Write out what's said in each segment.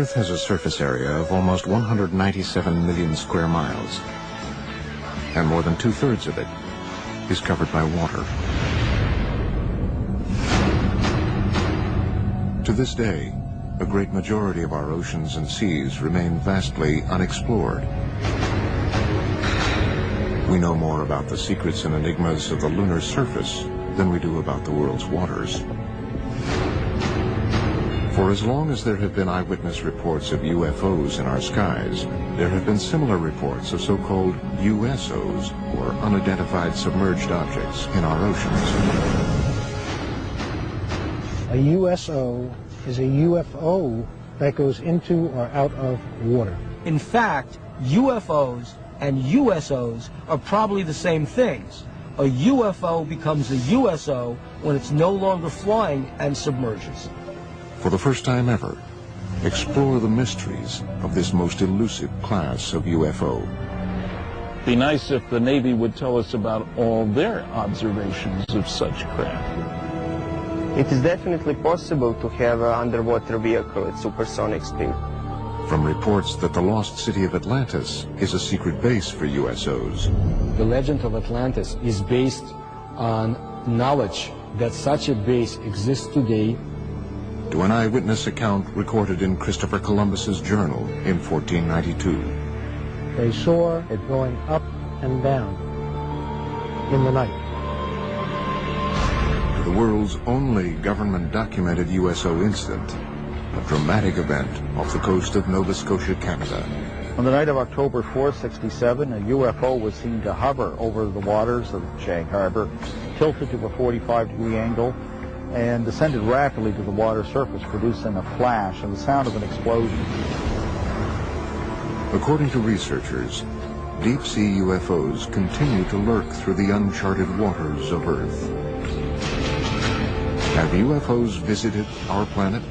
Earth has a surface area of almost 197 million square miles, and more than two-thirds of it is covered by water. To this day, a great majority of our oceans and seas remain vastly unexplored. We know more about the secrets and enigmas of the lunar surface than we do about the world's waters. For as long as there have been eyewitness reports of UFOs in our skies, there have been similar reports of so-called USOs, or unidentified submerged objects, in our oceans. A USO is a UFO that goes into or out of water. In fact, UFOs and USOs are probably the same things. A UFO becomes a USO when it's no longer flying and submerges. For the first time ever, explore the mysteries of this most elusive class of UFO. Be nice if the Navy would tell us about all their observations of such craft. It is definitely possible to have an underwater vehicle at supersonic speed. From reports that the lost city of Atlantis is a secret base for USOs. The legend of Atlantis is based on knowledge that such a base exists today. To an eyewitness account recorded in Christopher Columbus's journal in 1492. They saw it going up and down in the night. To the world's only government-documented USO incident, a dramatic event off the coast of Nova Scotia, Canada. On the night of October 4, 1967, a UFO was seen to hover over the waters of Shank Harbor, tilted to a 45-degree angle, and descended rapidly to the water surface, producing a flash and the sound of an explosion. According to researchers, deep-sea UFOs continue to lurk through the uncharted waters of Earth. Have UFOs visited our planet?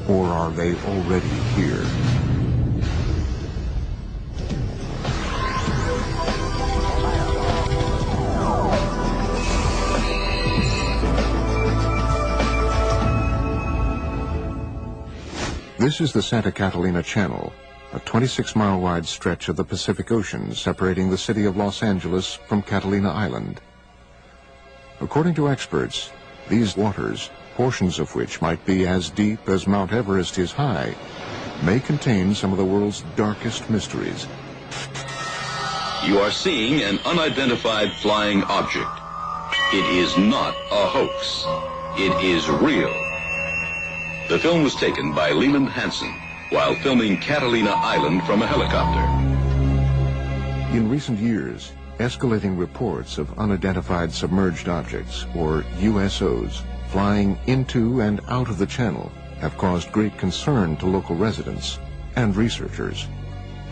Or are they already here? This is the Santa Catalina Channel, a 26-mile-wide stretch of the Pacific Ocean separating the city of Los Angeles from Catalina Island. According to experts, these waters, portions of which might be as deep as Mount Everest is high, may contain some of the world's darkest mysteries. You are seeing an unidentified flying object. It is not a hoax. It is real. The film was taken by Leland Hansen while filming Catalina Island from a helicopter. In recent years, escalating reports of unidentified submerged objects, or USOs, flying into and out of the channel have caused great concern to local residents and researchers.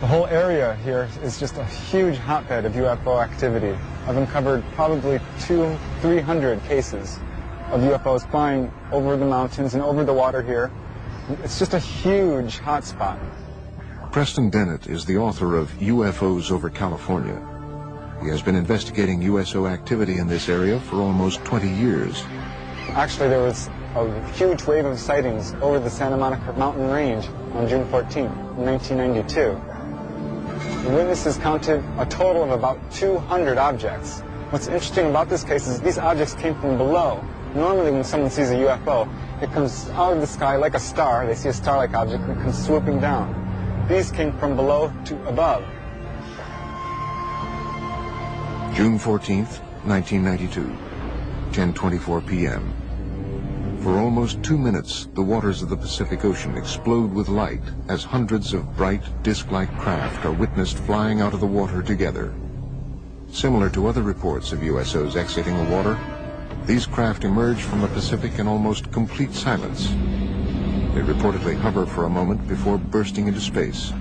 The whole area here is just a huge hotbed of UFO activity. I've uncovered probably 200-300 cases of UFOs flying over the mountains and over the water here. It's just a huge hotspot. Preston Dennett is the author of UFOs over California. He has been investigating USO activity in this area for almost 20 years. Actually, there was a huge wave of sightings over the Santa Monica mountain range on June 14, 1992. The witnesses counted a total of about 200 objects. What's interesting about this case is these objects came from below. Normally when someone sees a UFO, it comes out of the sky like a star. They see a star-like object and it comes swooping down. These came from below to above. June 14th, 1992, 10:24 p.m. For almost 2 minutes, the waters of the Pacific Ocean explode with light as hundreds of bright, disc-like craft are witnessed flying out of the water together. Similar to other reports of USOs exiting the water, these craft emerge from the Pacific in almost complete silence. They reportedly hover for a moment before bursting into space.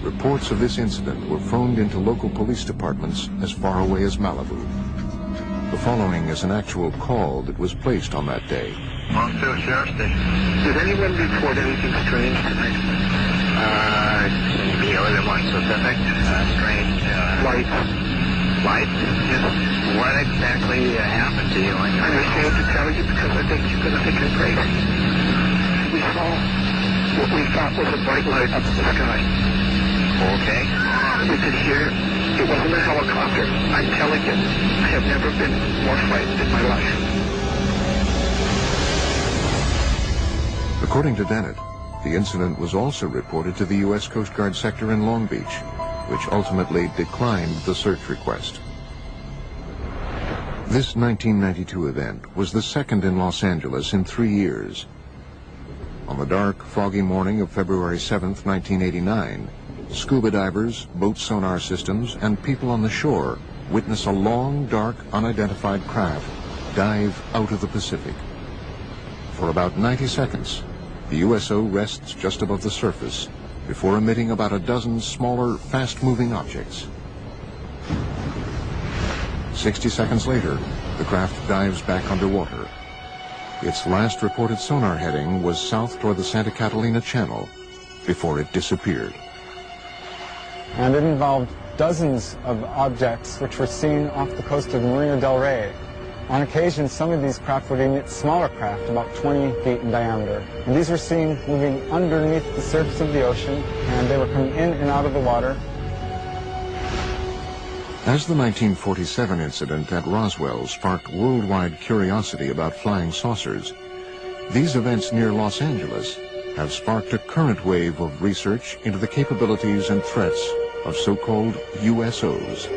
Reports of this incident were phoned into local police departments as far away as Malibu. The following is an actual call that was placed on that day. Also, Sheriff Station. Did anyone report anything strange tonight? Be a little more specific. Strange. Light? Yes. What exactly happened to you? I'm ashamed to tell you because I think you're going to think I'm crazy. We saw what we thought was a bright light up in the sky. Okay. We could hear, it wasn't a helicopter. I'm telling you, I have never been more frightened in my life. According to Dennett, the incident was also reported to the U.S. Coast Guard sector in Long Beach, which ultimately declined the search request. This 1992 event was the second in Los Angeles in 3 years. On the dark, foggy morning of February 7th, 1989, scuba divers, boat sonar systems, and people on the shore witness a long, dark, unidentified craft dive out of the Pacific. For about 90 seconds, the USO rests just above the surface before emitting about a dozen smaller, fast-moving objects. 60 seconds later, the craft dives back underwater. Its last reported sonar heading was south toward the Santa Catalina Channel before it disappeared. And it involved dozens of objects which were seen off the coast of Marina del Rey. On occasion, some of these craft would emit smaller craft, about 20 feet in diameter. And these were seen moving underneath the surface of the ocean, and they were coming in and out of the water. As the 1947 incident at Roswell sparked worldwide curiosity about flying saucers, these events near Los Angeles have sparked a current wave of research into the capabilities and threats of so-called USOs.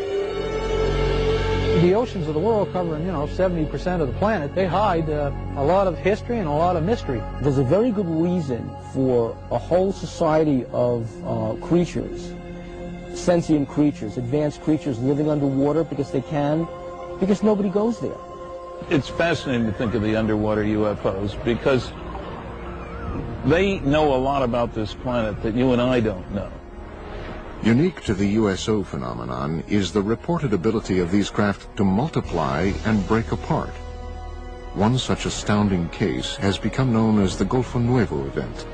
The oceans of the world covering, 70% of the planet, they hide a lot of history and a lot of mystery. There's a very good reason for a whole society of creatures, sentient creatures, advanced creatures living underwater because nobody goes there. It's fascinating to think of the underwater UFOs because they know a lot about this planet that you and I don't know. Unique to the USO phenomenon is the reported ability of these craft to multiply and break apart. One such astounding case has become known as the Golfo Nuevo event.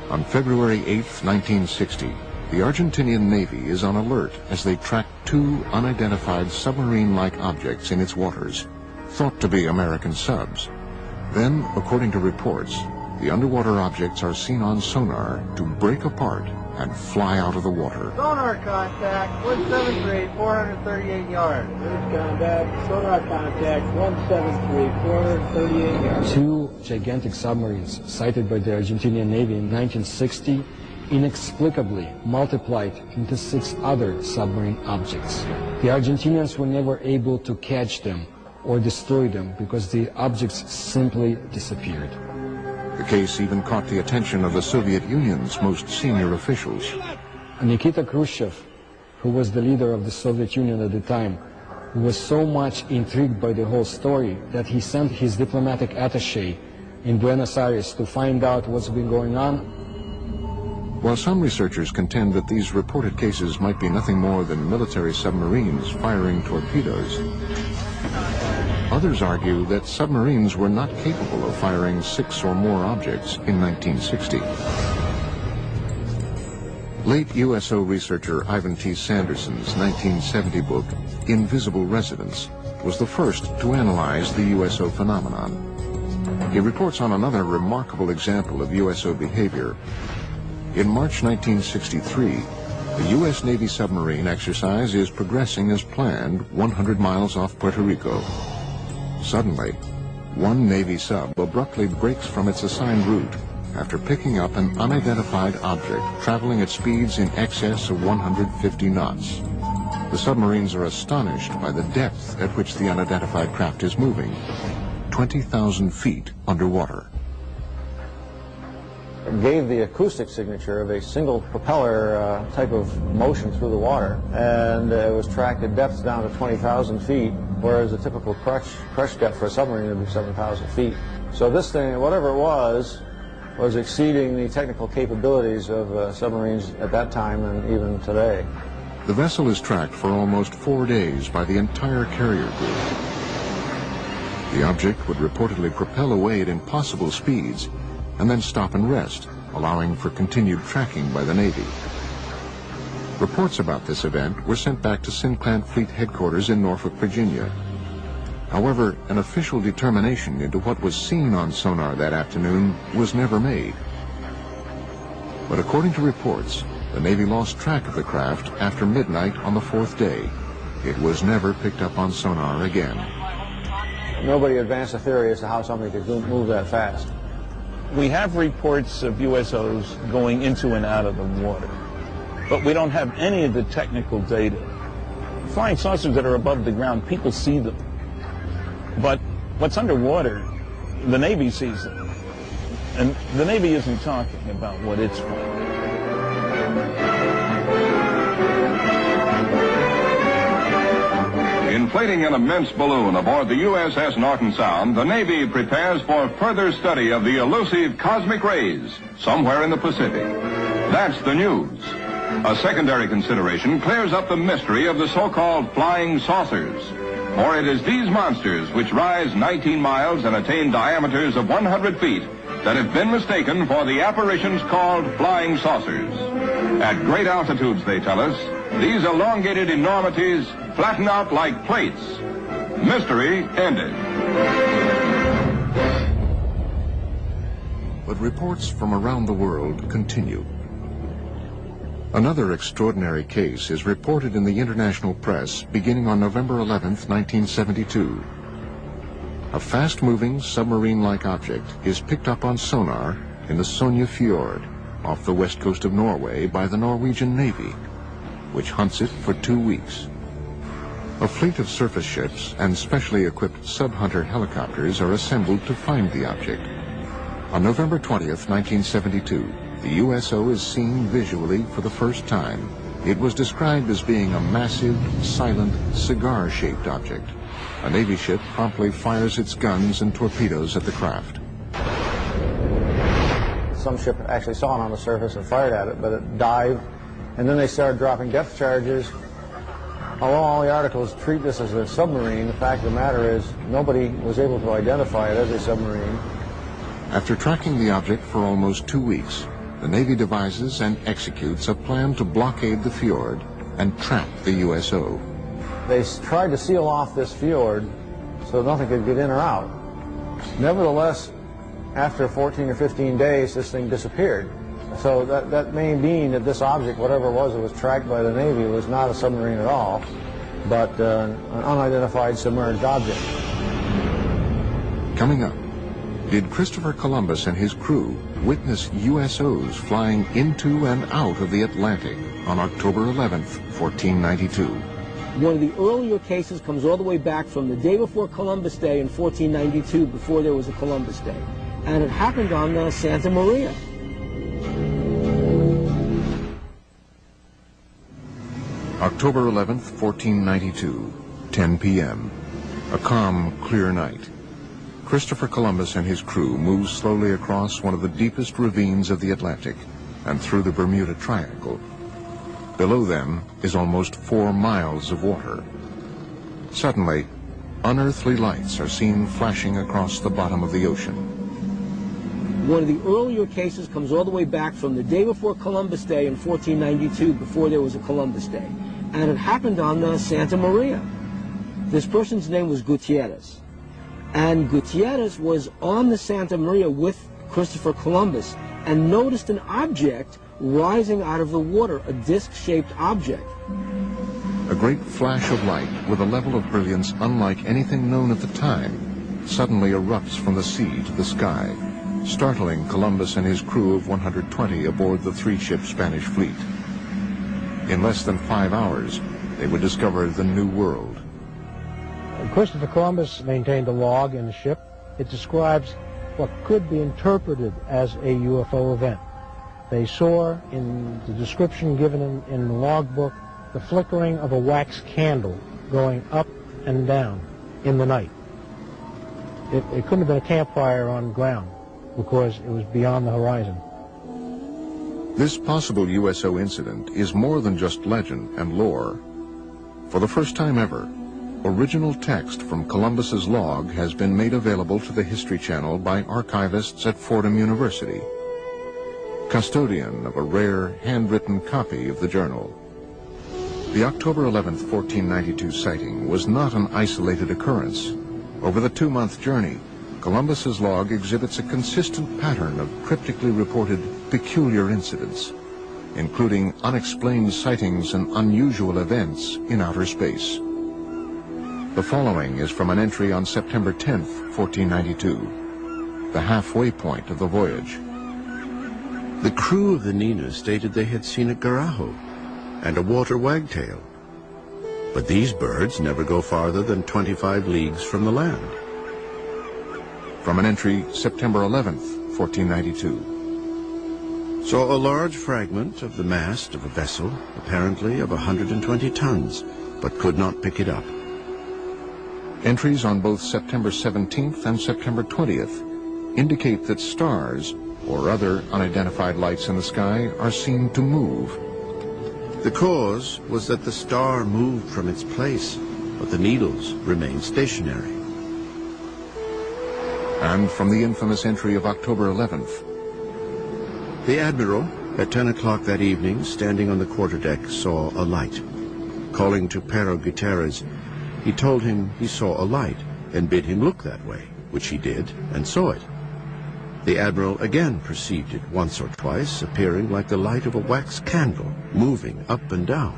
On February 8, 1960, the Argentinian Navy is on alert as they track two unidentified submarine-like objects in its waters, thought to be American subs. Then, according to reports, the underwater objects are seen on sonar to break apart and fly out of the water. Sonar contact, 173, 438 yards. Contact, sonar contact, 173, 438 yards. Two gigantic submarines sighted by the Argentinian Navy in 1960 inexplicably multiplied into 6 other submarine objects. The Argentinians were never able to catch them or destroy them because the objects simply disappeared. The case even caught the attention of the Soviet Union's most senior officials. Nikita Khrushchev, who was the leader of the Soviet Union at the time, was so much intrigued by the whole story that he sent his diplomatic attaché in Buenos Aires to find out what's been going on. While some researchers contend that these reported cases might be nothing more than military submarines firing torpedoes, others argue that submarines were not capable of firing 6 or more objects in 1960. Late USO researcher Ivan T. Sanderson's 1970 book, Invisible Residents, was the first to analyze the USO phenomenon. He reports on another remarkable example of USO behavior. In March 1963, the U.S. Navy submarine exercise is progressing as planned 100 miles off Puerto Rico. Suddenly, one Navy sub abruptly breaks from its assigned route after picking up an unidentified object traveling at speeds in excess of 150 knots. The submarines are astonished by the depth at which the unidentified craft is moving, 20,000 feet underwater. It gave the acoustic signature of a single propeller type of motion through the water, and it was tracked at depths down to 20,000 feet, whereas a typical crush depth for a submarine would be 7,000 feet. So this thing, whatever it was exceeding the technical capabilities of submarines at that time and even today. The vessel is tracked for almost 4 days by the entire carrier group. The object would reportedly propel away at impossible speeds and then stop and rest, allowing for continued tracking by the Navy. Reports about this event were sent back to Sinclair Fleet Headquarters in Norfolk, Virginia. However, an official determination into what was seen on sonar that afternoon was never made. But according to reports, the Navy lost track of the craft after midnight on the fourth day. It was never picked up on sonar again. Nobody advanced a theory as to how somebody could move that fast. We have reports of USOs going into and out of the water, but we don't have any of the technical data. Flying saucers that are above the ground, people see them. But what's underwater, the Navy sees them. And the Navy isn't talking about what it's finding. Inflating an immense balloon aboard the USS Norton Sound, the Navy prepares for further study of the elusive cosmic rays somewhere in the Pacific. That's the news. A secondary consideration clears up the mystery of the so-called flying saucers. For it is these monsters, which rise 19 miles and attain diameters of 100 feet, that have been mistaken for the apparitions called flying saucers. At great altitudes, they tell us, these elongated enormities flatten out like plates. Mystery ended. But reports from around the world continue. Another extraordinary case is reported in the international press beginning on November 11th, 1972. A fast-moving submarine-like object is picked up on sonar in the Sonja Fjord off the west coast of Norway by the Norwegian Navy, which hunts it for 2 weeks. A fleet of surface ships and specially equipped sub-hunter helicopters are assembled to find the object. On November 20th, 1972, the USO is seen visually for the first time. It was described as being a massive, silent, cigar-shaped object. A Navy ship promptly fires its guns and torpedoes at the craft. Some ship actually saw it on the surface and fired at it, but it dived, and then they started dropping depth charges. Although all the articles treat this as a submarine, the fact of the matter is nobody was able to identify it as a submarine. After tracking the object for almost 2 weeks, the Navy devises and executes a plan to blockade the fjord and trap the USO. They tried to seal off this fjord so nothing could get in or out. Nevertheless, after 14 or 15 days, this thing disappeared. So that may mean that this object, whatever it was tracked by the Navy, was not a submarine at all, but an unidentified submerged object. Coming up, did Christopher Columbus and his crew witness USOs flying into and out of the Atlantic on October 11th, 1492? One of the earlier cases comes all the way back from the day before Columbus Day in 1492, before there was a Columbus Day. And it happened on Santa Maria. October 11th, 1492, 10 p.m. A calm, clear night. Christopher Columbus and his crew move slowly across one of the deepest ravines of the Atlantic and through the Bermuda Triangle. Below them is almost 4 miles of water. Suddenly, unearthly lights are seen flashing across the bottom of the ocean. One of the earlier cases comes all the way back from the day before Columbus Day in 1492, before there was a Columbus Day. And it happened on Santa Maria. This person's name was Gutierrez. And Gutierrez was on the Santa Maria with Christopher Columbus and noticed an object rising out of the water, a disc-shaped object. A great flash of light with a level of brilliance unlike anything known at the time suddenly erupts from the sea to the sky, startling Columbus and his crew of 120 aboard the 3-ship Spanish fleet. In less than 5 hours, they would discover the New World. Christopher Columbus maintained a log in the ship. It describes what could be interpreted as a UFO event. They saw, in the description given in the logbook, the flickering of a wax candle going up and down in the night. It couldn't have been a campfire on ground because it was beyond the horizon. This possible USO incident is more than just legend and lore. For the first time ever, original text from Columbus's log has been made available to the History Channel by archivists at Fordham University, custodian of a rare handwritten copy of the journal. The October 11th, 1492 sighting was not an isolated occurrence. Over the 2-month journey, Columbus's log exhibits a consistent pattern of cryptically reported peculiar incidents, including unexplained sightings and unusual events in outer space. The following is from an entry on September 10th, 1492, the halfway point of the voyage. The crew of the Nina stated they had seen a garaho and a water wagtail, but these birds never go farther than 25 leagues from the land. From an entry September 11th, 1492. Saw a large fragment of the mast of a vessel, apparently of 120 tons, but could not pick it up. Entries on both September 17th and September 20th indicate that stars or other unidentified lights in the sky are seen to move. The cause was that the star moved from its place, but the needles remained stationary. And from the infamous entry of October 11th. The Admiral, at 10 o'clock that evening, standing on the quarterdeck, saw a light. Calling to Pero Gutierrez, he told him he saw a light and bid him look that way, which he did and saw it. The Admiral again perceived it once or twice, appearing like the light of a wax candle, moving up and down.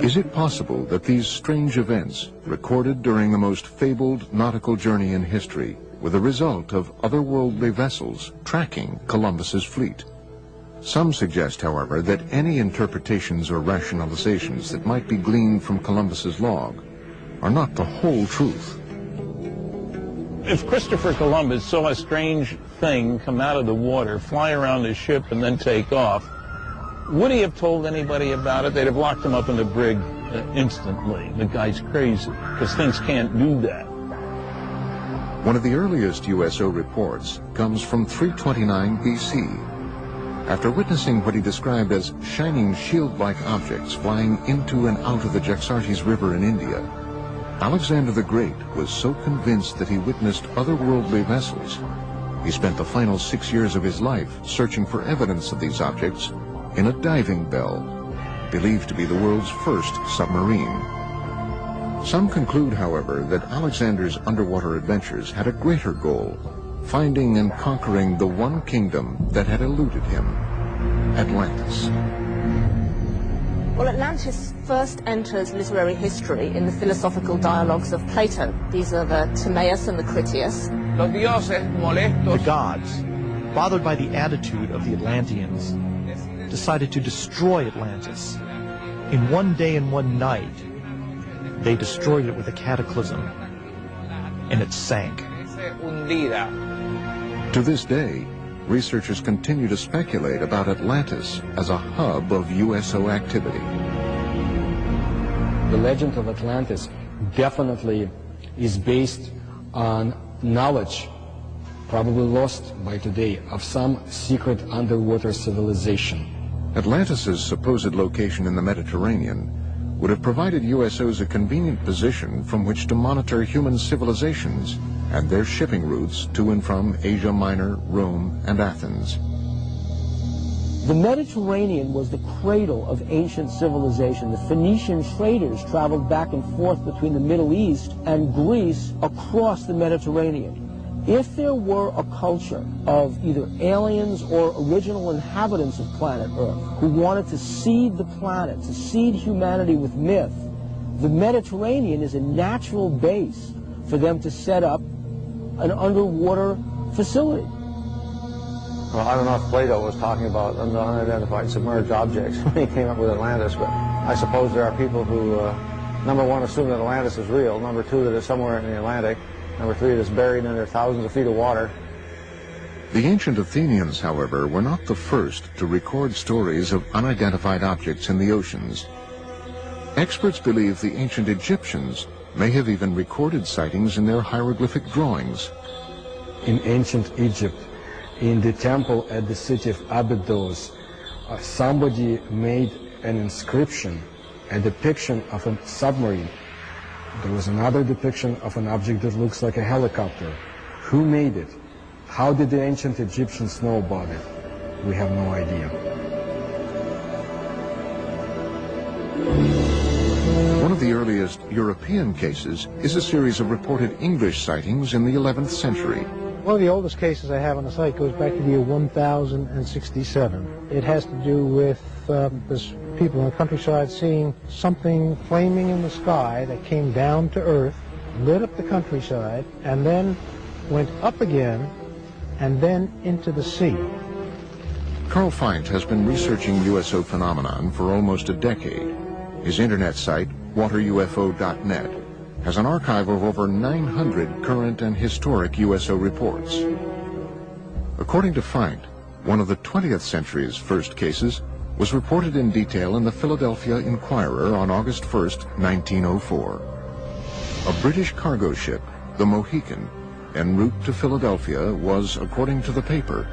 Is it possible that these strange events, recorded during the most fabled nautical journey in history, were the result of otherworldly vessels tracking Columbus's fleet? Some suggest, however, that any interpretations or rationalizations that might be gleaned from Columbus's log are not the whole truth. If Christopher Columbus saw a strange thing come out of the water, fly around his ship, and then take off, would he have told anybody about it? They'd have locked him up in the brig instantly. The guy's crazy, because things can't do that. One of the earliest USO reports comes from 329 BC. After witnessing what he described as shining shield-like objects flying into and out of the Jaxartes River in India, Alexander the Great was so convinced that he witnessed otherworldly vessels, he spent the final 6 years of his life searching for evidence of these objects in a diving bell, believed to be the world's first submarine. Some conclude, however, that Alexander's underwater adventures had a greater goal, finding and conquering the one kingdom that had eluded him, Atlantis. Well, Atlantis first enters literary history in the philosophical dialogues of Plato. These are the Timaeus and the Critias. The gods, bothered by the attitude of the Atlanteans, decided to destroy Atlantis. In one day and one night, they destroyed it with a cataclysm, and it sank. To this day, researchers continue to speculate about Atlantis as a hub of USO activity. The legend of Atlantis definitely is based on knowledge, probably lost by today, of some secret underwater civilization. Atlantis's supposed location in the Mediterranean would have provided USOs a convenient position from which to monitor human civilizations and their shipping routes to and from Asia Minor, Rome, and Athens. The Mediterranean was the cradle of ancient civilization. The Phoenician traders traveled back and forth between the Middle East and Greece across the Mediterranean. If there were a culture of either aliens or original inhabitants of planet Earth who wanted to seed the planet, to seed humanity with myth, the Mediterranean is a natural base for them to set up an underwater facility. Well, I don't know if Plato was talking about unidentified submerged objects when he came up with Atlantis, but I suppose there are people who, number one, assume that Atlantis is real, number two, that it's somewhere in the Atlantic, number three, that it's buried under thousands of feet of water. The ancient Athenians, however, were not the first to record stories of unidentified objects in the oceans. Experts believe the ancient Egyptians may have even recorded sightings in their hieroglyphic drawings. In ancient Egypt, in the temple at the city of Abydos, somebody made an inscription, a depiction of a submarine. There was another depiction of an object that looks like a helicopter. Who made it? How did the ancient Egyptians know about it? We have no idea. One of the earliest European cases is a series of reported English sightings in the 11th century. One of the oldest cases I have on the site goes back to the year 1067. It has to do with people in the countryside seeing something flaming in the sky that came down to earth, lit up the countryside, and then went up again, and then into the sea. Carl Feindt has been researching USO phenomenon for almost a decade. His internet site, waterufo.net, has an archive of over 900 current and historic USO reports. According to Feindt, one of the 20th century's first cases was reported in detail in the Philadelphia Inquirer on August 1st, 1904. A British cargo ship, the Mohican, en route to Philadelphia was, according to the paper,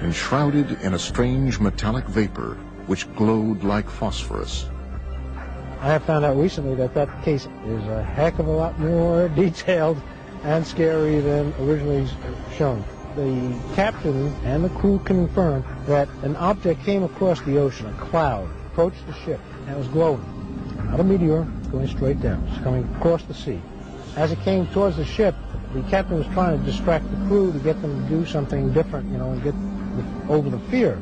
enshrouded in a strange metallic vapor which glowed like phosphorus. I have found out recently that that case is a heck of a lot more detailed and scary than originally shown. The captain and the crew confirmed that an object came across the ocean, a cloud, approached the ship, and it was glowing. Not a meteor, going straight down. It's coming across the sea. As it came towards the ship, the captain was trying to distract the crew to get them to do something different, and get over the fear.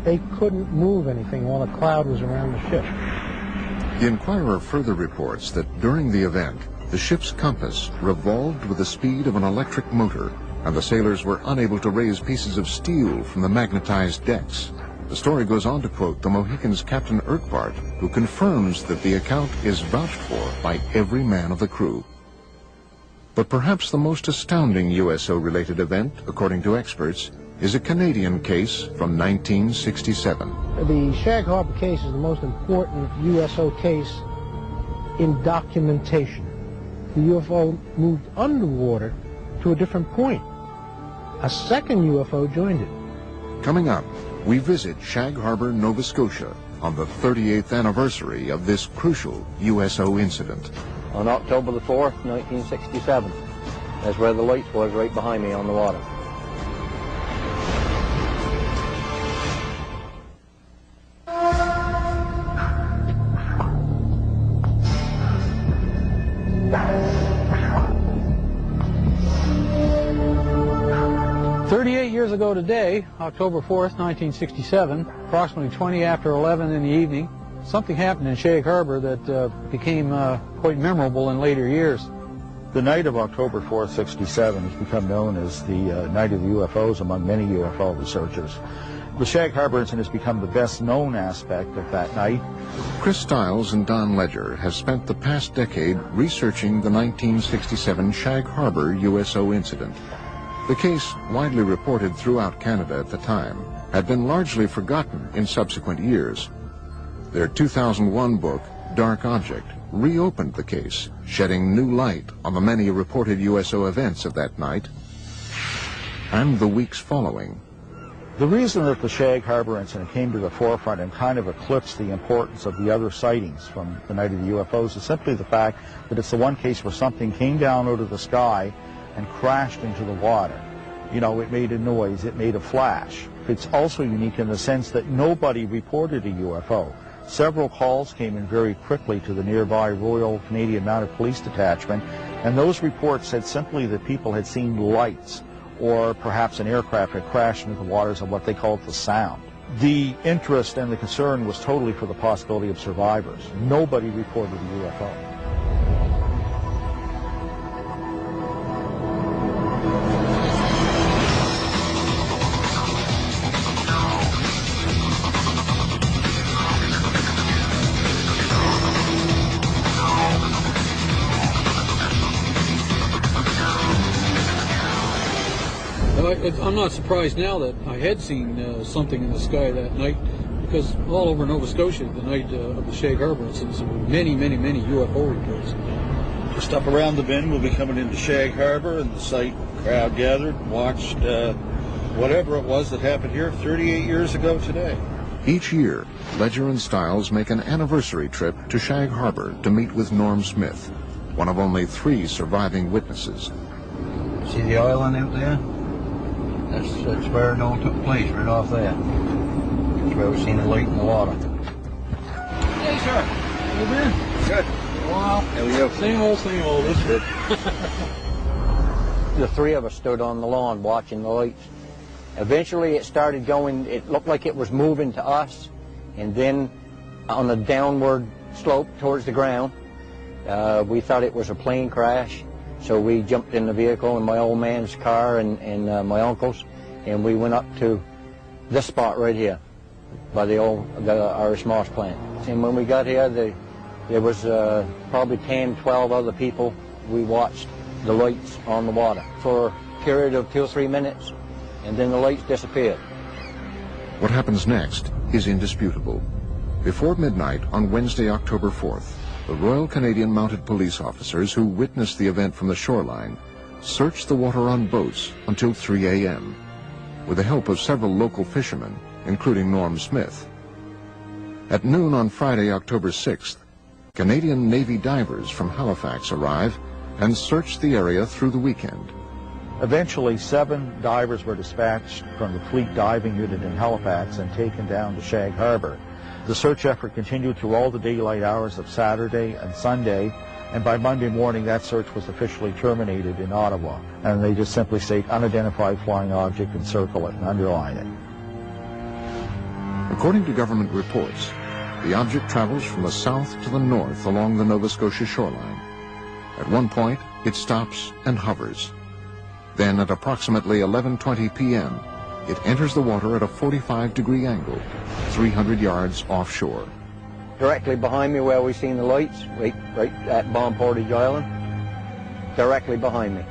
They couldn't move anything while the cloud was around the ship. The Inquirer further reports that during the event, the ship's compass revolved with the speed of an electric motor, and the sailors were unable to raise pieces of steel from the magnetized decks. The story goes on to quote the Mohican's Captain Urquhart, who confirms that the account is vouched for by every man of the crew. But perhaps the most astounding USO-related event, according to experts, is a Canadian case from 1967. The Shag Harbor case is the most important USO case in documentation. The UFO moved underwater to a different point. A second UFO joined it. Coming up, we visit Shag Harbor, Nova Scotia on the 38th anniversary of this crucial USO incident. On October the 4th, 1967. That's where the light was, right behind me on the water. Years ago today, October 4th, 1967, approximately 20 after 11 in the evening, something happened in Shag Harbor that became quite memorable in later years. The night of October 4th, 67 has become known as the Night of the UFOs among many UFO researchers. The Shag Harbor incident has become the best known aspect of that night. Chris Stiles and Don Ledger have spent the past decade researching the 1967 Shag Harbor USO incident. The case, widely reported throughout Canada at the time, had been largely forgotten in subsequent years. Their 2001 book, Dark Object, reopened the case, shedding new light on the many reported USO events of that night and the weeks following. The reason that the Shag Harbor incident came to the forefront and kind of eclipsed the importance of the other sightings from the Night of the UFOs is simply the fact that it's the one case where something came down out of the sky and crashed into the water. It made a noise, it made a flash. It's also unique in the sense that nobody reported a UFO. Several calls came in very quickly to the nearby Royal Canadian Mounted Police Detachment, and those reports said simply that people had seen lights, or perhaps an aircraft had crashed into the waters of what they called the Sound. The interest and the concern was totally for the possibility of survivors. Nobody reported a UFO. I'm not surprised now that I had seen something in the sky that night, because all over Nova Scotia, the night of the Shag Harbor incident, there were many UFO reports. Just up around the bend, we'll be coming into Shag Harbor, and the site crowd gathered and watched whatever it was that happened here 38 years ago today. Each year, Ledger and Stiles make an anniversary trip to Shag Harbor to meet with Norm Smith, one of only 3 surviving witnesses. See the island out there? That's where it all took place, right off there. That's where we seen the light in the water. Hey, sir. How you been? Good. Wow. There we go. Same old, this is it. The three of us stood on the lawn watching the lights. Eventually it started going, it looked like it was moving to us, and then on a downward slope towards the ground, we thought it was a plane crash, so we jumped in the vehicle in my old man's car and my uncle's, and we went up to this spot right here by the Irish Moss plant. And when we got here, there was probably 10, 12 other people. We watched the lights on the water for a period of 2 or 3 minutes, and then the lights disappeared. What happens next is indisputable. Before midnight on Wednesday, October 4th, the Royal Canadian Mounted Police officers who witnessed the event from the shoreline searched the water on boats until 3 a.m. with the help of several local fishermen, including Norm Smith. At noon on Friday, October 6th, Canadian Navy divers from Halifax arrive and search the area through the weekend. Eventually, 7 divers were dispatched from the Fleet Diving Unit in Halifax and taken down to Shag Harbor. The search effort continued through all the daylight hours of Saturday and Sunday, and by Monday morning that search was officially terminated in Ottawa. And they just simply state unidentified flying object and circle it and underline it. According to government reports, the object travels from the south to the north along the Nova Scotia shoreline. At one point, it stops and hovers. Then at approximately 11:20 p.m., it enters the water at a 45-degree angle, 300 yards offshore. Directly behind me where we seen the lights, right at Bomb Portage Island, directly behind me.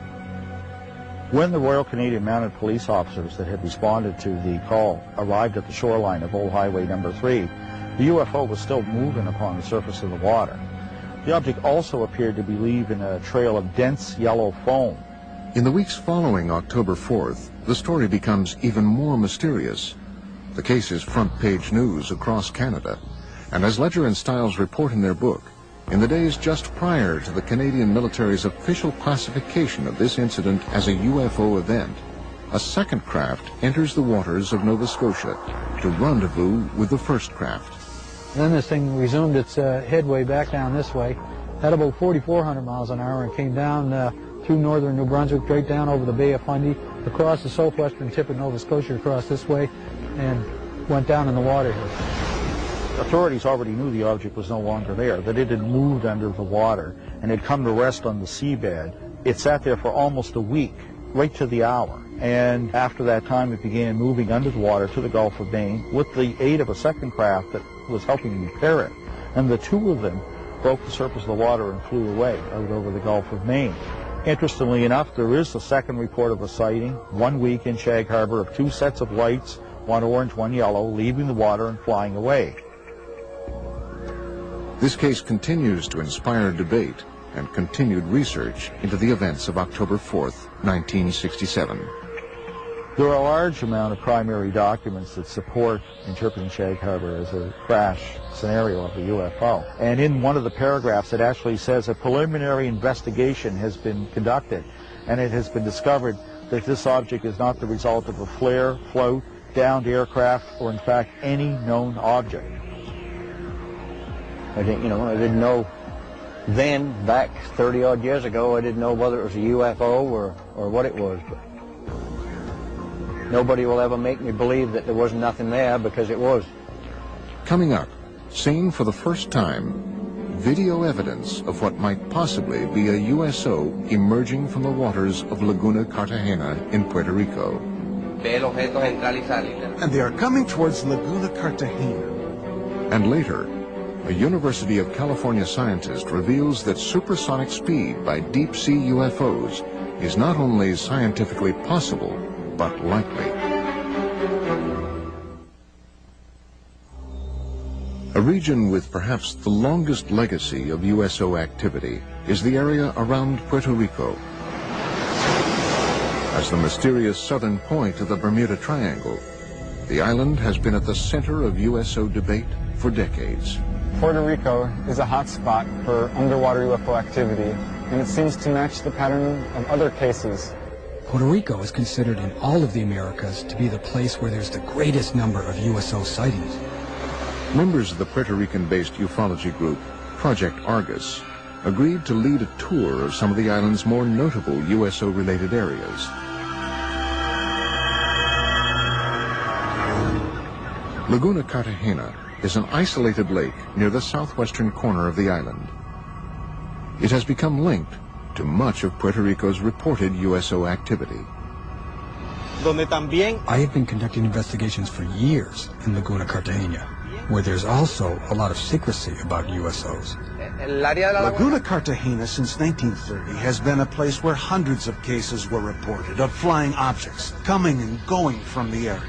When the Royal Canadian Mounted Police officers that had responded to the call arrived at the shoreline of Old Highway number 3, the UFO was still moving upon the surface of the water. The object also appeared to be leaving a trail of dense yellow foam. In the weeks following October 4th, the story becomes even more mysterious. The case is front-page news across Canada, and as Ledger and Stiles report in their book, in the days just prior to the Canadian military's official classification of this incident as a UFO event, a second craft enters the waters of Nova Scotia to rendezvous with the first craft. Then this thing resumed its headway back down this way at about 4,400 miles an hour and came down through northern New Brunswick, straight down over the Bay of Fundy, across the southwestern tip of Nova Scotia, across this way, and went down in the water here. Authorities already knew the object was no longer there, that it had moved under the water and had come to rest on the seabed. It sat there for almost a week, right to the hour. And after that time, it began moving under the water to the Gulf of Maine with the aid of a second craft that was helping repair it. And the two of them broke the surface of the water and flew away out over the Gulf of Maine. Interestingly enough, there is a second report of a sighting 1 week in Shag Harbor of 2 sets of lights, one orange, one yellow, leaving the water and flying away. This case continues to inspire debate and continued research into the events of October 4th, 1967. There are a large amount of primary documents that support interpreting Shag Harbor as a crash scenario of a UFO. And in one of the paragraphs it actually says a preliminary investigation has been conducted and it has been discovered that this object is not the result of a flare, float, downed aircraft, or in fact any known object. I didn't know then, back 30-odd years ago, I didn't know whether it was a UFO or what it was. But nobody will ever make me believe that there was nothing there, because it was. Coming up, seen for the first time, video evidence of what might possibly be a USO emerging from the waters of Laguna Cartagena in Puerto Rico. And they are coming towards Laguna Cartagena. And later, a University of California scientist reveals that supersonic speed by deep-sea UFOs is not only scientifically possible, but likely. A region with perhaps the longest legacy of USO activity is the area around Puerto Rico. As the mysterious southern point of the Bermuda Triangle, the island has been at the center of USO debate for decades. Puerto Rico is a hot spot for underwater UFO activity, and it seems to match the pattern of other cases. Puerto Rico is considered in all of the Americas to be the place where there's the greatest number of USO sightings. Members of the Puerto Rican-based ufology group, Project Argus, agreed to lead a tour of some of the island's more notable USO-related areas. Laguna Cartagena is an isolated lake near the southwestern corner of the island. It has become linked to much of Puerto Rico's reported USO activity. I have been conducting investigations for years in Laguna Cartagena, where there's also a lot of secrecy about USOs. Laguna Cartagena since 1930 has been a place where hundreds of cases were reported of flying objects coming and going from the area.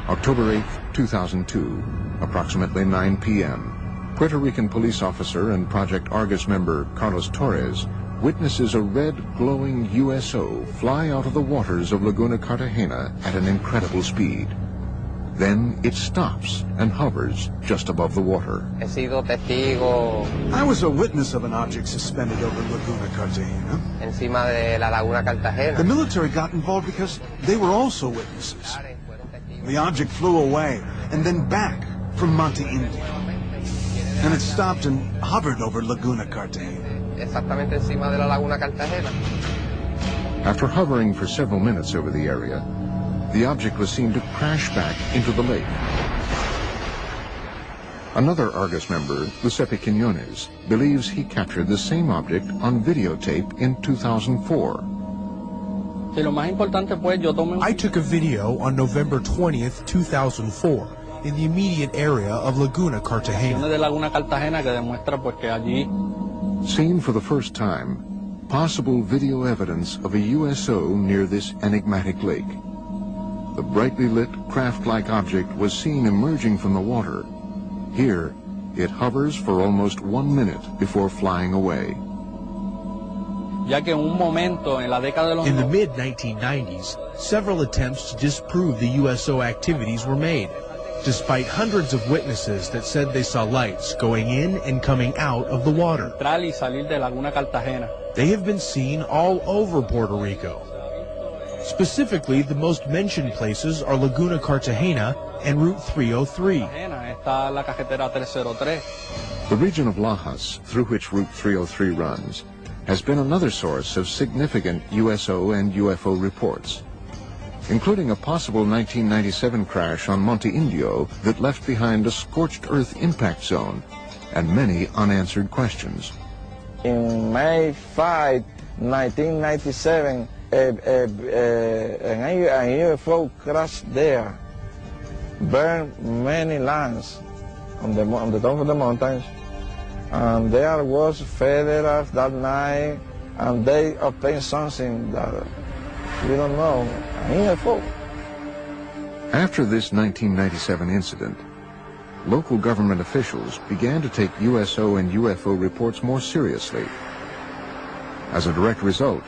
October 8, 2002, approximately 9 p.m., Puerto Rican police officer and Project Argus member Carlos Torres witnesses a red glowing USO fly out of the waters of Laguna Cartagena at an incredible speed. Then it stops and hovers just above the water. I was a witness of an object suspended over Laguna Cartagena. The military got involved because they were also witnesses. The object flew away and then back from Monte Indio. And it stopped and hovered over Laguna Cartagena. After hovering for several minutes over the area, the object was seen to crash back into the lake. Another Argus member, Giuseppe Quiñones, believes he captured the same object on videotape in 2004. I took a video on November 20th, 2004, in the immediate area of Laguna Cartagena. Seen for the first time, possible video evidence of a USO near this enigmatic lake. The brightly lit craft-like object was seen emerging from the water. Here, it hovers for almost 1 minute before flying away. In the mid-1990s, several attempts to disprove the USO activities were made, despite hundreds of witnesses that said they saw lights going in and coming out of the water. They have been seen all over Puerto Rico. Specifically, the most mentioned places are Laguna Cartagena and Route 303. The region of Lajas, through which Route 303 runs, has been another source of significant USO and UFO reports, including a possible 1997 crash on Monte Indio that left behind a scorched earth impact zone and many unanswered questions. In May 5, 1997, a UFO crashed there, burned many lands on the top of the mountains, and there was federals that night, and they obtained something that we don't know, a UFO. After this 1997 incident, local government officials began to take USO and UFO reports more seriously. As a direct result,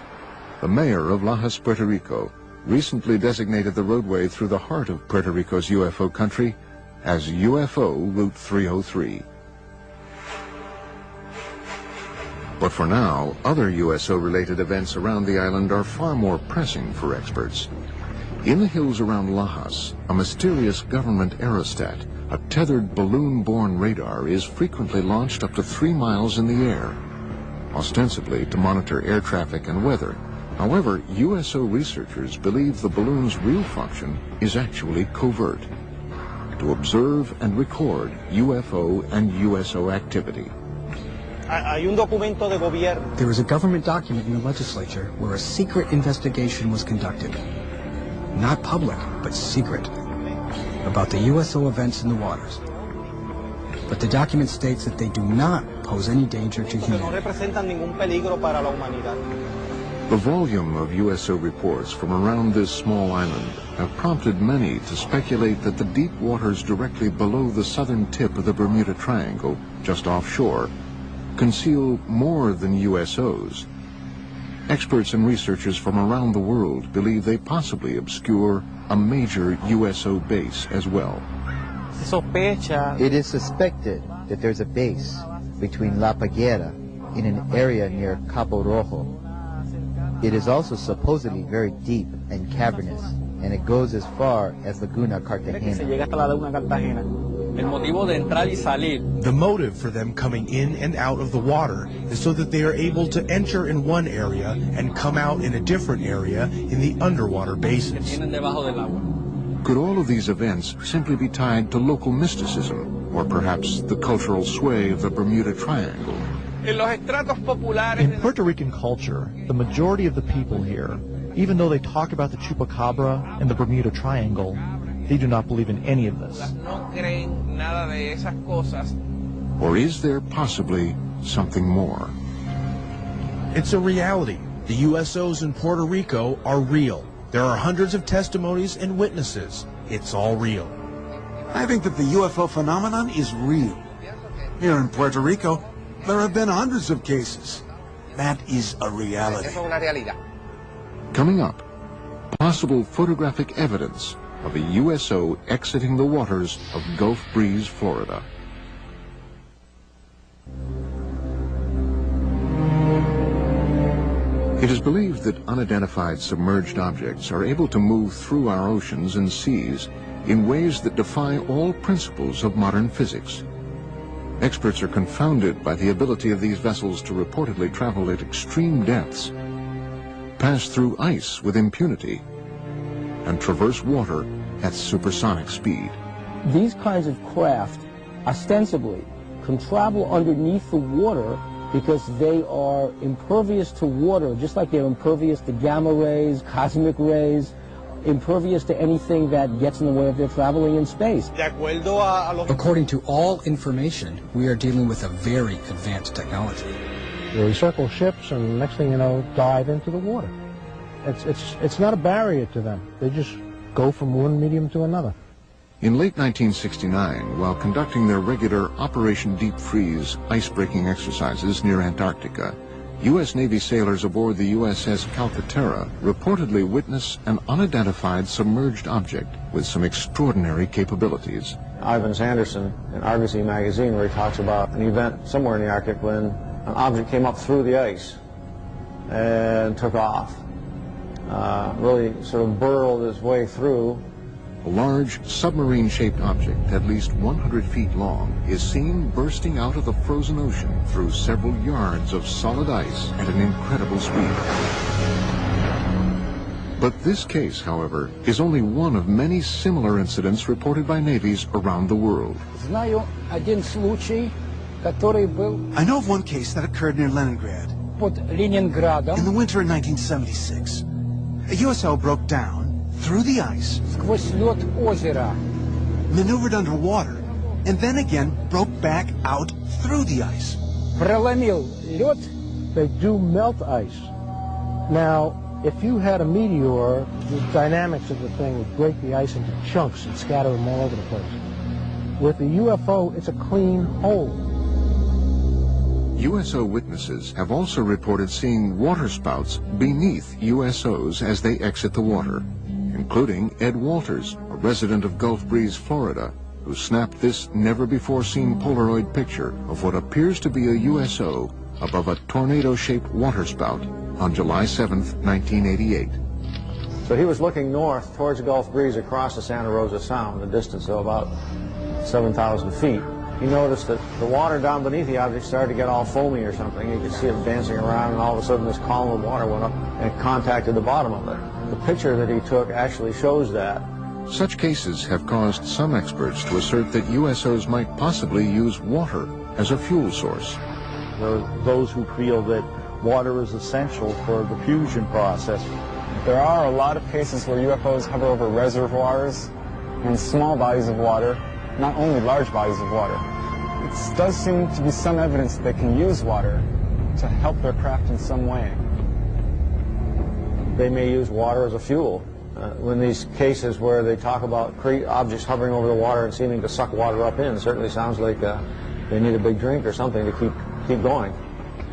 the mayor of Lajas, Puerto Rico, recently designated the roadway through the heart of Puerto Rico's UFO country as UFO Route 303. But for now, other USO-related events around the island are far more pressing for experts. In the hills around Lajas, a mysterious government aerostat, a tethered balloon-borne radar, is frequently launched up to 3 miles in the air, ostensibly to monitor air traffic and weather. However, USO researchers believe the balloon's real function is actually covert, to observe and record UFO and USO activity. There is a government document in the legislature where a secret investigation was conducted. Not public, but secret, about the USO events in the waters. But the document states that they do not pose any danger to humanity. The volume of USO reports from around this small island have prompted many to speculate that the deep waters directly below the southern tip of the Bermuda Triangle, just offshore, conceal more than USOs. Experts and researchers from around the world believe they possibly obscure a major USO base as well. It is suspected that there's a base between La Paguera in an area near Cabo Rojo. It is also supposedly very deep and cavernous, and it goes as far as Laguna Cartagena. The motive for them coming in and out of the water is so that they are able to enter in one area and come out in a different area in the underwater basins. Could all of these events simply be tied to local mysticism, or perhaps the cultural sway of the Bermuda Triangle? In Puerto Rican culture, the majority of the people here, even though they talk about the chupacabra and the Bermuda Triangle, they do not believe in any of this. Or is there possibly something more? It's a reality. The USOs in Puerto Rico are real. There are hundreds of testimonies and witnesses. It's all real. I think that the UFO phenomenon is real. Here in Puerto Rico, there have been hundreds of cases. That is a reality. Coming up, possible photographic evidence of a USO exiting the waters of Gulf Breeze, Florida. It is believed that unidentified submerged objects are able to move through our oceans and seas in ways that defy all principles of modern physics. Experts are confounded by the ability of these vessels to reportedly travel at extreme depths, pass through ice with impunity, and traverse water at supersonic speed. These kinds of craft, ostensibly, can travel underneath the water because they are impervious to water, just like they're impervious to gamma rays, cosmic rays, impervious to anything that gets in the way of their traveling in space. According to all information, we are dealing with a very advanced technology. They circle ships and next thing you know, dive into the water. It's not a barrier to them. They just go from one medium to another. In late 1969, while conducting their regular Operation Deep Freeze ice-breaking exercises near Antarctica, U.S. Navy sailors aboard the USS Calcaterra reportedly witnessed an unidentified submerged object with some extraordinary capabilities. Ivan Sanderson in Argosy magazine, where he talks about an event somewhere in the Arctic when an object came up through the ice and took off. Really sort of burrowed its way through. A large submarine-shaped object at least 100 feet long is seen bursting out of the frozen ocean through several yards of solid ice at an incredible speed. But this case, however, is only one of many similar incidents reported by navies around the world. I know of one case that occurred near Leningrad. In the winter of 1976, a USO broke down through the ice, maneuvered underwater, and then again broke back out through the ice. They do melt ice. Now, if you had a meteor, the dynamics of the thing would break the ice into chunks and scatter them all over the place. With the UFO, it's a clean hole. USO witnesses have also reported seeing waterspouts beneath USOs as they exit the water, including Ed Walters, a resident of Gulf Breeze, Florida, who snapped this never-before-seen Polaroid picture of what appears to be a USO above a tornado-shaped waterspout on July 7th, 1988. So he was looking north towards Gulf Breeze across the Santa Rosa Sound, a distance of about 7,000 feet. He noticed that the water down beneath the object started to get all foamy or something. You could see it dancing around, and all of a sudden this column of water went up and contacted the bottom of it. The picture that he took actually shows that. Such cases have caused some experts to assert that USOs might possibly use water as a fuel source. There are those who feel that water is essential for the fusion process. There are a lot of cases where UFOs hover over reservoirs and small bodies of water, not only large bodies of water. It does seem to be some evidence that they can use water to help their craft in some way. They may use water as a fuel. In these cases where they talk about objects hovering over the water and seeming to suck water up in, it certainly sounds like they need a big drink or something to keep going.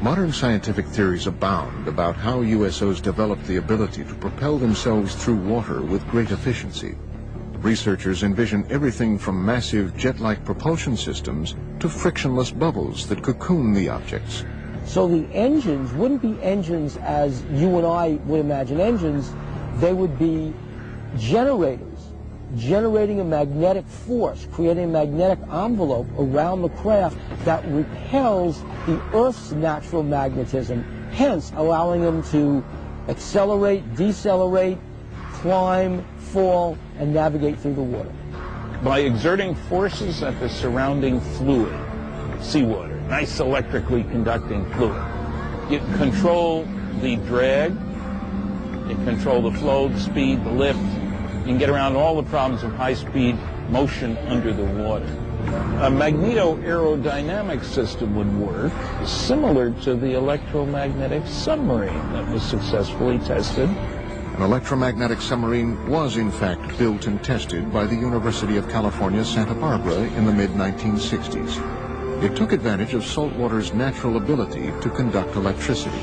Modern scientific theories abound about how USOs developed the ability to propel themselves through water with great efficiency. Researchers envision everything from massive jet-like propulsion systems to frictionless bubbles that cocoon the objects. So the engines wouldn't be engines as you and I would imagine engines. They would be generators generating a magnetic force, creating a magnetic envelope around the craft that repels the Earth's natural magnetism, hence allowing them to accelerate, decelerate, climb, fall, and navigate through the water. By exerting forces at the surrounding fluid, seawater, nice electrically conducting fluid, you control the drag, you control the flow, the speed, the lift. You can get around all the problems of high-speed motion under the water. A magneto-aerodynamic system would work similar to the electromagnetic submarine that was successfully tested. An electromagnetic submarine was in fact built and tested by the University of California, Santa Barbara in the mid-1960s. It took advantage of saltwater's natural ability to conduct electricity.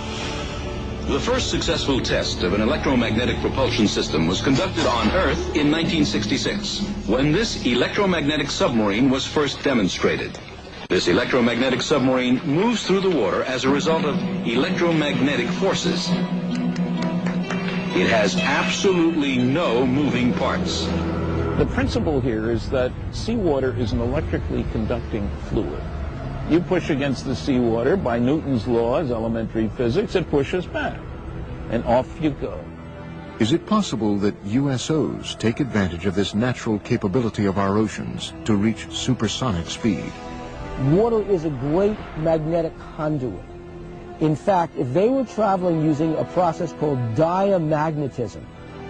The first successful test of an electromagnetic propulsion system was conducted on Earth in 1966, when this electromagnetic submarine was first demonstrated. This electromagnetic submarine moves through the water as a result of electromagnetic forces. It has absolutely no moving parts. The principle here is that seawater is an electrically conducting fluid. You push against the seawater by Newton's laws, elementary physics, it pushes back, and off you go. Is it possible that USOs take advantage of this natural capability of our oceans to reach supersonic speed? Water is a great magnetic conduit. In fact, if they were traveling using a process called diamagnetism,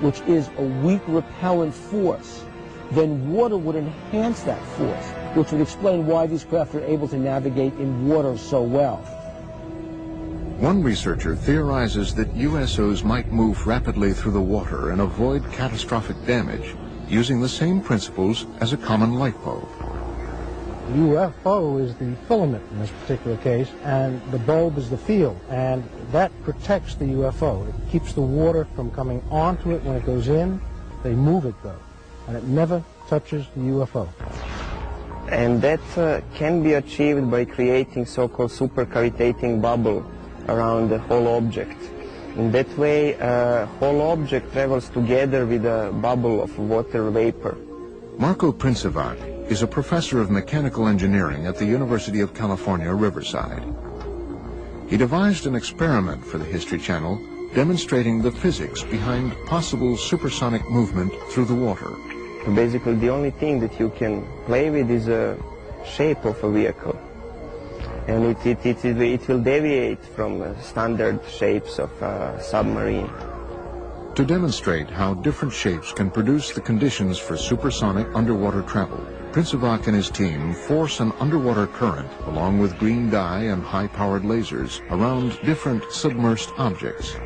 which is a weak repellent force, then water would enhance that force, which would explain why these craft are able to navigate in water so well. One researcher theorizes that USOs might move rapidly through the water and avoid catastrophic damage using the same principles as a common light bulb. UFO is the filament in this particular case, and the bulb is the field, and that protects the UFO. It keeps the water from coming onto it when it goes in. They move it, though, and it never touches the UFO. And that can be achieved by creating so-called supercavitating bubble around the whole object. In that way, whole object travels together with a bubble of water vapor. Marco Princivat is a professor of mechanical engineering at the University of California, Riverside. He devised an experiment for the History Channel demonstrating the physics behind possible supersonic movement through the water. Basically, the only thing that you can play with is a shape of a vehicle. And it will deviate from standard shapes of a submarine. To demonstrate how different shapes can produce the conditions for supersonic underwater travel, Princivat and his team force an underwater current along with green dye and high-powered lasers around different submerged objects.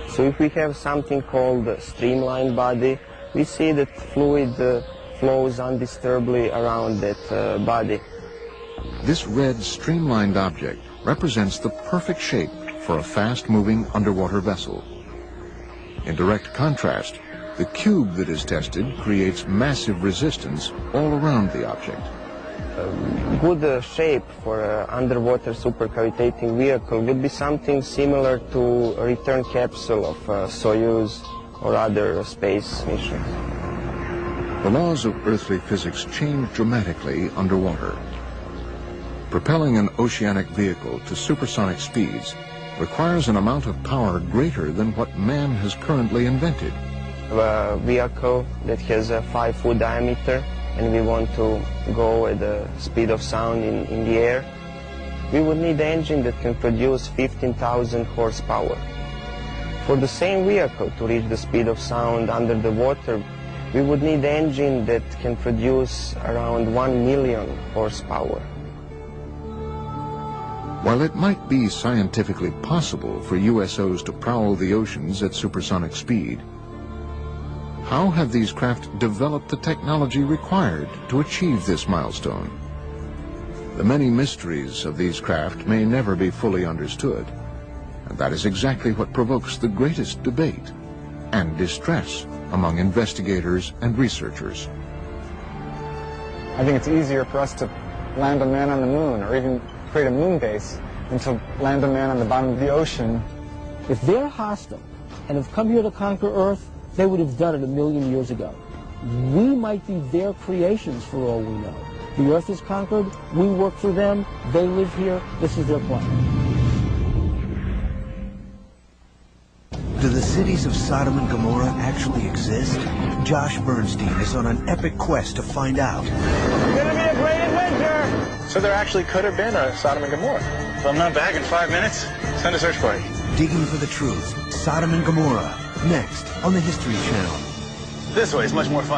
So if we have something called a streamlined body, we see that fluid flows undisturbedly around that body. This red streamlined object represents the perfect shape for a fast-moving underwater vessel. In direct contrast, the cube that is tested creates massive resistance all around the object. A good shape for an underwater supercavitating vehicle would be something similar to a return capsule of Soyuz or other space missions. The laws of earthly physics change dramatically underwater. Propelling an oceanic vehicle to supersonic speeds requires an amount of power greater than what man has currently invented. A vehicle that has a 5-foot diameter and we want to go at the speed of sound in the air, we would need an engine that can produce 15,000 horsepower. For the same vehicle to reach the speed of sound under the water, we would need an engine that can produce around 1 million horsepower. While it might be scientifically possible for USOs to prowl the oceans at supersonic speed, how have these craft developed the technology required to achieve this milestone? The many mysteries of these craft may never be fully understood, and that is exactly what provokes the greatest debate and distress among investigators and researchers. I think it's easier for us to land a man on the moon or even create a moon base than to land a man on the bottom of the ocean. If they're hostile and have come here to conquer Earth, they would have done it 1 million years ago. We might be their creations for all we know. The earth is conquered, we work for them, they live here, this is their planet. Do the cities of Sodom and Gomorrah actually exist? Josh Bernstein is on an epic quest to find out. It's gonna be a great adventure! So there actually could have been a Sodom and Gomorrah. If I'm not back in 5 minutes, send a search party. Digging for the truth, Sodom and Gomorrah, next on the History Channel. This way is much more fun.